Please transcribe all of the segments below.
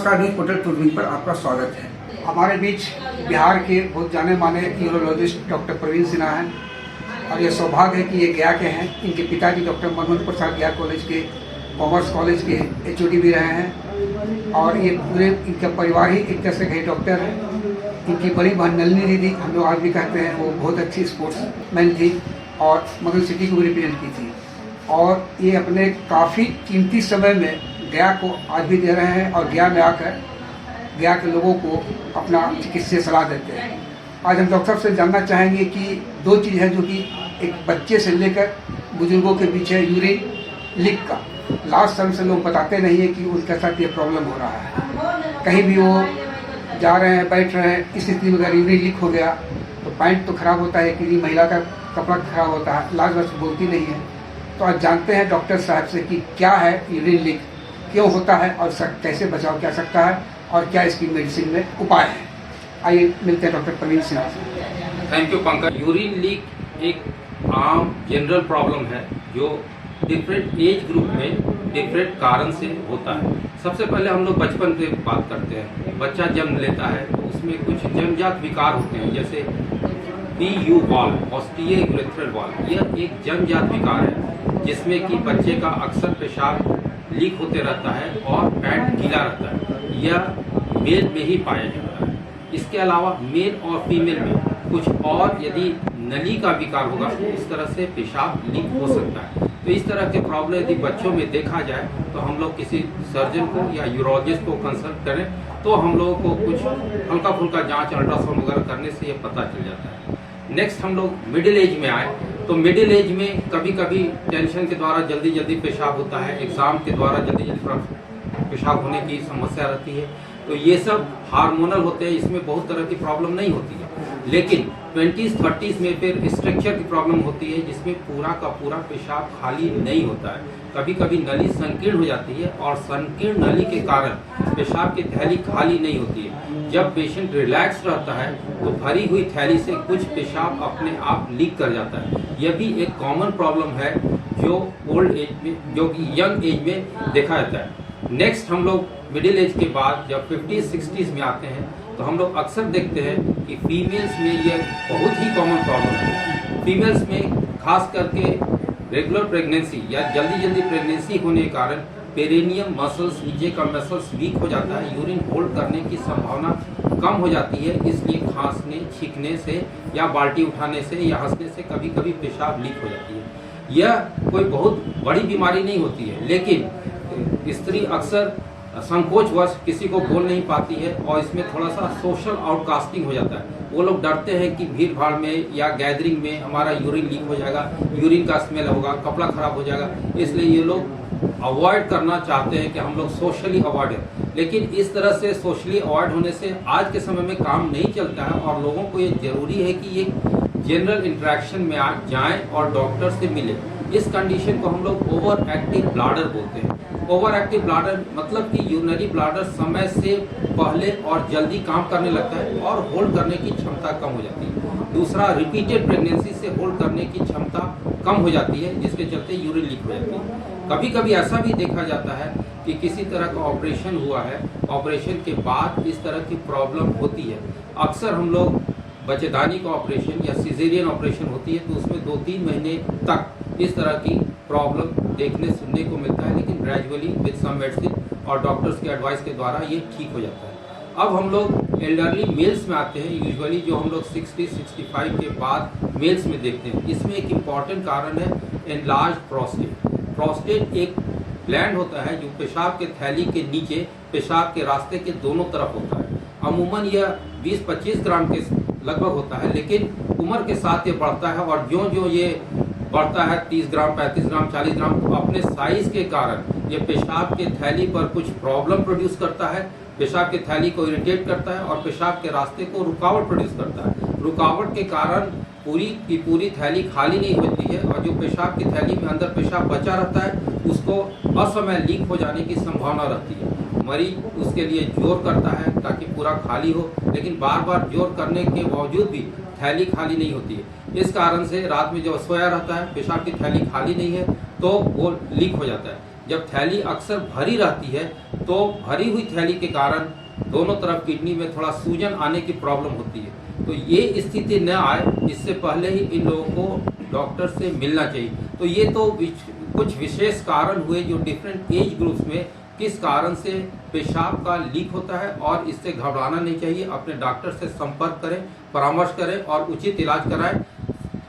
नमस्कार, news portal टूरविंग पर आपका स्वागत है। हमारे बीच बिहार के बहुत जाने माने यूरोलॉजिस्ट डॉक्टर प्रवीण सिन्हा हैं और ये सौभाग्य है कि ये गया के हैं। इनके पिताजी डॉक्टर मनोहर प्रसाद गया कॉलेज के कॉमर्स कॉलेज के HOD भी रहे हैं और ये पूरे इनका परिवार ही एक तरह से कहीं डॉक्टर है। इनकी बड़ी बहन नलिनी दीदी, हम लोग आज भी कहते हैं, वो बहुत अच्छी स्पोर्ट्समैन थी और मगध सिटी को भी रिप्रेजेंट की थी और ये अपने काफ़ी कीमती समय में गया को आज भी दे रहे हैं और गया में आकर गया के लोगों को अपना चिकित्सीय सलाह देते हैं। आज हम डॉक्टर से जानना चाहेंगे कि दो चीज़ है जो कि एक बच्चे से लेकर बुजुर्गों के बीच है, यूरिन लीक का। लास्ट टाइम से लोग बताते नहीं है कि उनके साथ ये प्रॉब्लम हो रहा है। कहीं भी वो जा रहे हैं, बैठ रहे हैं, इस स्थिति में अगर यूरिन लीक हो गया तो पैंट तो खराब होता है, कि महिला का कपड़ा खराब होता है, लास्ट बार बोलती नहीं है। तो आज जानते हैं डॉक्टर साहब से कि क्या है यूरिन लीक, क्यों होता है और कैसे बचाव किया सकता है और क्या इसकी मेडिसिन में उपाय है। आइए मिलते हैं डॉक्टर प्रवीण सिन्हा से। Thank you Pankaj. Urine leak एक आम जनरल प्रॉब्लम है जो डिफरेंट एज ग्रुप में डिफरेंट कारण से होता है। सबसे पहले हम लोग बचपन से बात करते हैं। बच्चा जन्म लेता है तो उसमें कुछ जन्मजात विकार होते हैं, जैसे PU वॉल, ऑस्टियोयूरेथ्रल वॉल। यह एक जन्मजात विकार है जिसमें कि बच्चे का अक्सर पेशाब लीक होते रहता है और पैंट गीला रहता है। यह मेल में ही पाया जाता है। इसके अलावा मेल और फीमेल में कुछ और यदि नली का विकार होगा तो इस तरह से पेशाब लीक हो सकता है। तो इस तरह के प्रॉब्लम यदि बच्चों में देखा जाए तो हम लोग किसी सर्जन को या यूरोलॉजिस्ट को कंसल्ट करें तो हम लोगों को कुछ हल्का फुल्का जांच, अल्ट्रासाउंड वगैरह करने से ये पता चल जाता है। नेक्स्ट हम लोग मिडिल एज में आए तो मिडिल एज में कभी कभी टेंशन के द्वारा जल्दी जल्दी पेशाब होता है, एग्जाम के द्वारा जल्दी जल्दी पेशाब होने की समस्या रहती है। तो ये सब हार्मोनल होते हैं, इसमें बहुत तरह की प्रॉब्लम नहीं होती है। लेकिन 20s-30s में फिर स्ट्रक्चर की प्रॉब्लम होती है जिसमें पूरा का पूरा पेशाब खाली नहीं होता है। कभी कभी नली संकीर्ण हो जाती है और संकीर्ण नली के कारण पेशाब की थैली खाली नहीं होती है। जब पेशेंट रिलैक्स रहता है तो भरी हुई थैली से कुछ पेशाब अपने आप लीक कर जाता है। यह भी एक कॉमन प्रॉब्लम है जो ओल्ड एज में, जो कि यंग एज में देखा जाता है। नेक्स्ट हम लोग मिडिल एज के बाद जब 50s-60s में आते हैं तो हम लोग अक्सर देखते हैं कि फीमेल्स में यह बहुत ही कॉमन प्रॉब्लम है। फीमेल्स में खास करके रेगुलर प्रेगनेंसी या जल्दी जल्दी प्रेगनेंसी होने के कारण पेरिनियम मसल्स, नीचे का मसल्स वीक हो जाता है, यूरिन होल्ड करने की संभावना कम हो जाती है। इसलिए खांसने, छींकने से या बाल्टी उठाने से या हंसने से कभी कभी पेशाब लीक हो जाती है। यह कोई बहुत बड़ी बीमारी नहीं होती है, लेकिन स्त्री अक्सर संकोचवश किसी को बोल नहीं पाती है और इसमें थोड़ा सा सोशल आउटकास्टिंग हो जाता है। वो लोग डरते हैं कि भीड़ भाड़ में या गैदरिंग में हमारा यूरिन लीक हो जाएगा, यूरिन का स्मेल होगा, कपड़ा खराब हो जाएगा, इसलिए ये लोग अवॉइड करना चाहते हैं कि हम लोग सोशली अवॉइड है। लेकिन इस तरह से सोशली अवॉइड होने से आज के समय में काम नहीं चलता है और लोगों को ये जरूरी है कि ये जनरल इंटरेक्शन में आ जाएं और डॉक्टर से मिले। इस कंडीशन को हम लोग ओवर एक्टिव ब्लाडर बोलते हैं। ओवर एक्टिव ब्लाडर मतलब कि यूरिनरी ब्लाडर समय से पहले और जल्दी काम करने लगता है और होल्ड करने की क्षमता कम हो जाती है। दूसरा, रिपीटेड प्रेगनेंसी से होल्ड करने की क्षमता कम हो जाती है, जिसके चलते यूरिन लीक हो जाती है। कभी कभी ऐसा भी देखा जाता है कि किसी तरह का ऑपरेशन हुआ है, ऑपरेशन के बाद इस तरह की प्रॉब्लम होती है। अक्सर हम लोग बच्चेदानी का ऑपरेशन या सिजेरियन ऑपरेशन होती है तो उसमें 2-3 महीने तक इस तरह की प्रॉब्लम देखने सुनने को मिलता है, लेकिन ग्रेजुअली विद सम मेडिसिन और डॉक्टर्स के एडवाइस के द्वारा ये ठीक हो जाता है। अब हम लोग एल्डरली मेल्स में आते हैं, यूजुअली जो हम लोग 60-65 के बाद मेल्स में देखते हैं। इसमें एक इम्पॉर्टेंट कारण है एनलार्ज प्रोस्टेट। प्रोस्टेट एक ग्लैंड होता है जो पेशाब के थैली के नीचे पेशाब के रास्ते के दोनों तरफ होता है। अमूमन यह 20-25 ग्राम के लगभग होता है, लेकिन उम्र के साथ ये बढ़ता है और जो जो ये बढ़ता है 30 ग्राम, 35 ग्राम, 40 ग्राम, तो अपने साइज के कारण ये पेशाब के थैली पर कुछ प्रॉब्लम प्रोड्यूस करता है, पेशाब के थैली को इरिटेट करता है और पेशाब के रास्ते को रुकावट प्रोड्यूस करता है। रुकावट के कारण पूरी की पूरी थैली खाली नहीं होती है और जो पेशाब की थैली में अंदर पेशाब बचा रहता है उसको असमय लीक हो जाने की संभावना रहती है। मरीज उसके लिए जोर करता है ताकि पूरा खाली हो, लेकिन बार बार जोर करने के बावजूद भी थैली खाली नहीं होती है। इस कारण से रात में जब सोया रहता है, पेशाब की थैली खाली नहीं है तो वो लीक हो जाता है। जब थैली अक्सर भरी रहती है तो भरी हुई थैली के कारण दोनों तरफ किडनी में थोड़ा सूजन आने की प्रॉब्लम होती है। तो ये स्थिति न आए इससे पहले ही इन लोगों को डॉक्टर से मिलना चाहिए। तो ये तो कुछ विशेष कारण हुए जो डिफरेंट एज ग्रुप्स में किस कारण से पेशाब का लीक होता है, और इससे घबराना नहीं चाहिए। अपने डॉक्टर से संपर्क करें, परामर्श करें और उचित इलाज कराएं।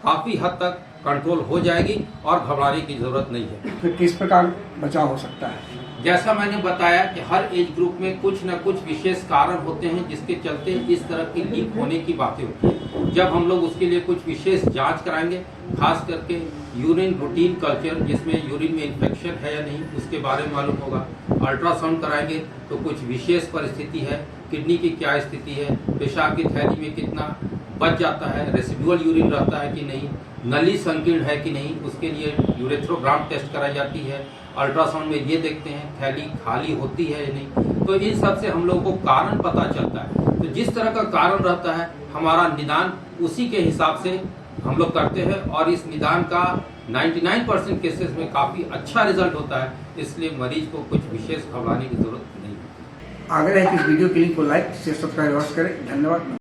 काफ़ी हद तक कंट्रोल हो जाएगी और घबराने की ज़रूरत नहीं है। फिर किस प्रकार बचाव हो सकता है? जैसा मैंने बताया कि हर एज ग्रुप में कुछ न कुछ विशेष कारण होते हैं जिसके चलते इस तरह की लीक होने की बातें होती हैं। जब हम लोग उसके लिए कुछ विशेष जांच कराएंगे, खास करके यूरिन रूटीन कल्चर जिसमें यूरिन में इन्फेक्शन है या नहीं उसके बारे में मालूम होगा। अल्ट्रासाउंड कराएंगे तो कुछ विशेष परिस्थिति है, किडनी की क्या स्थिति है, पेशाब की थैली में कितना बच जाता है, रेसिडुअल यूरिन रहता है कि नहीं, नली संकीर्ण है कि नहीं, उसके लिए यूरेथ्रोग्राम टेस्ट कराई जाती है। अल्ट्रासाउंड में ये देखते हैं थैली खाली होती है या नहीं। तो इन सब से हम लोगों को कारण पता चलता है। तो जिस तरह का कारण रहता है हमारा निदान उसी के हिसाब से हम लोग करते हैं, और इस निदान का 99% केसेस में काफ़ी अच्छा रिजल्ट होता है। इसलिए मरीज को कुछ विशेष घबराने की जरूरत नहीं है। आग्रह है कि इस वीडियो के लिंक को लाइक से सब्सक्राइब करें। धन्यवाद।